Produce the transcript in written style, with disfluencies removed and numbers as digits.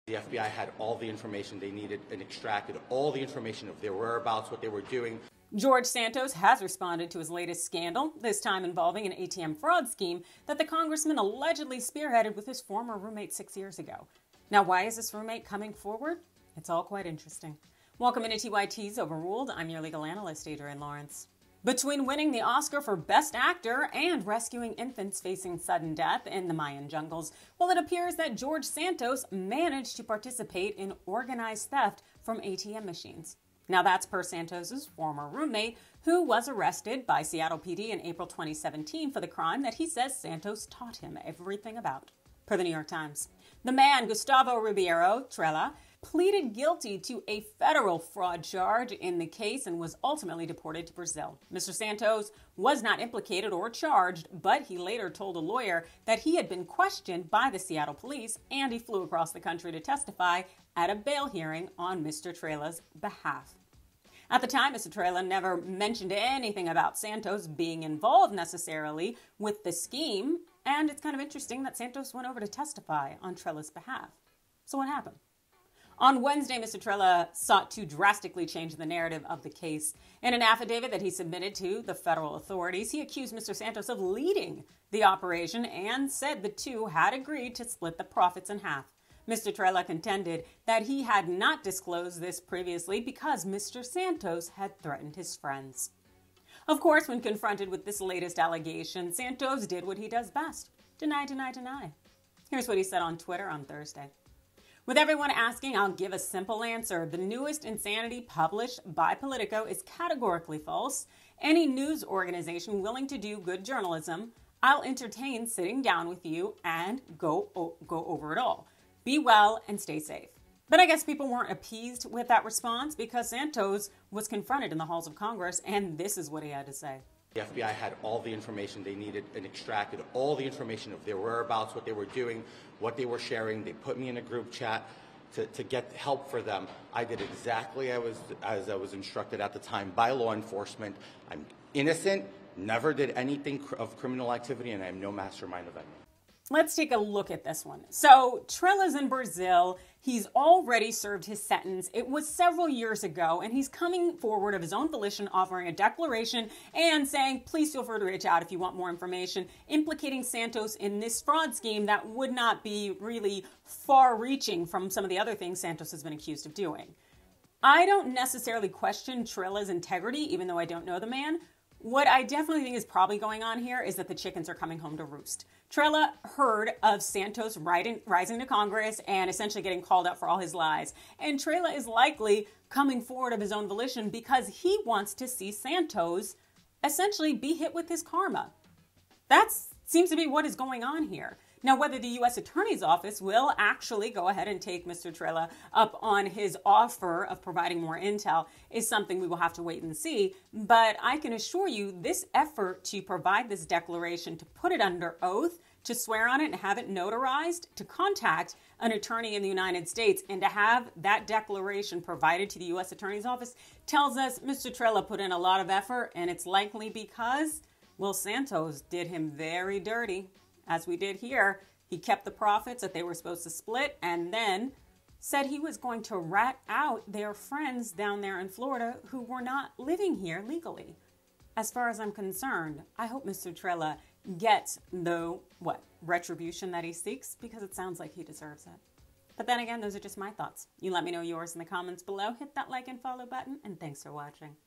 The FBI had all the information they needed and extracted all the information of their whereabouts, what they were doing. George Santos has responded to his latest scandal, this time involving an ATM fraud scheme that the congressman allegedly spearheaded with his former roommate 6 years ago. Now, why is this roommate coming forward? It's all quite interesting. Welcome into TYT's Overruled. I'm your legal analyst, Adrienne Lawrence. Between winning the Oscar for Best Actor and rescuing infants facing sudden death in the Mayan jungles, well, it appears that George Santos managed to participate in organized theft from ATM machines. Now, that's per Santos's former roommate, who was arrested by Seattle PD in April 2017 for the crime that he says Santos taught him everything about. Per the New York Times, the man, Gustavo Ribeiro Trella, pleaded guilty to a federal fraud charge in the case and was ultimately deported to Brazil. Mr. Santos was not implicated or charged, but he later told a lawyer that he had been questioned by the Seattle police and he flew across the country to testify at a bail hearing on Mr. Trella's behalf. At the time, Mr. Trella never mentioned anything about Santos being involved necessarily with the scheme, and it's kind of interesting that Santos went over to testify on Trella's behalf. So what happened? On Wednesday, Mr. Trella sought to drastically change the narrative of the case. In an affidavit that he submitted to the federal authorities, he accused Mr. Santos of leading the operation and said the two had agreed to split the profits in half. Mr. Trella contended that he had not disclosed this previously because Mr. Santos had threatened his friends. Of course, when confronted with this latest allegation, Santos did what he does best: deny, deny, deny. Here's what he said on Twitter on Thursday. With everyone asking, I'll give a simple answer. The newest insanity published by Politico is categorically false. Any news organization willing to do good journalism, I'll entertain sitting down with you and go over it all. Be well and stay safe. But I guess people weren't appeased with that response because Santos was confronted in the halls of Congress, and this is what he had to say. The FBI had all the information they needed and extracted all the information of their whereabouts, what they were doing, what they were sharing. They put me in a group chat to get help for them. I did exactly as I was instructed at the time by law enforcement. I'm innocent, never did anything of criminal activity, and I am no mastermind of any. Let's take a look at this one. So Trella's in Brazil. He's already served his sentence. It was several years ago, and he's coming forward of his own volition, offering a declaration and saying, please feel free to reach out if you want more information, implicating Santos in this fraud scheme that would not be really far-reaching from some of the other things Santos has been accused of doing. I don't necessarily question Trella's integrity, even though I don't know the man. What I definitely think is probably going on here is that the chickens are coming home to roost. Trella heard of Santos rising to Congress and essentially getting called out for all his lies. And Trella is likely coming forward of his own volition because he wants to see Santos essentially be hit with his karma. That seems to be what is going on here. Now, whether the U.S. Attorney's Office will actually go ahead and take Mr. Trella up on his offer of providing more intel is something we will have to wait and see. But I can assure you this effort to provide this declaration, to put it under oath, to swear on it and have it notarized, to contact an attorney in the United States and to have that declaration provided to the U.S. Attorney's Office tells us Mr. Trella put in a lot of effort, and it's likely because, well, Santos did him very dirty. As we did here, he kept the profits that they were supposed to split and then said he was going to rat out their friends down there in Florida who were not living here legally. As far as I'm concerned, I hope Mr. Trella gets the, retribution that he seeks, because it sounds like he deserves it. But then again, those are just my thoughts. You let me know yours in the comments below. Hit that like and follow button, and thanks for watching.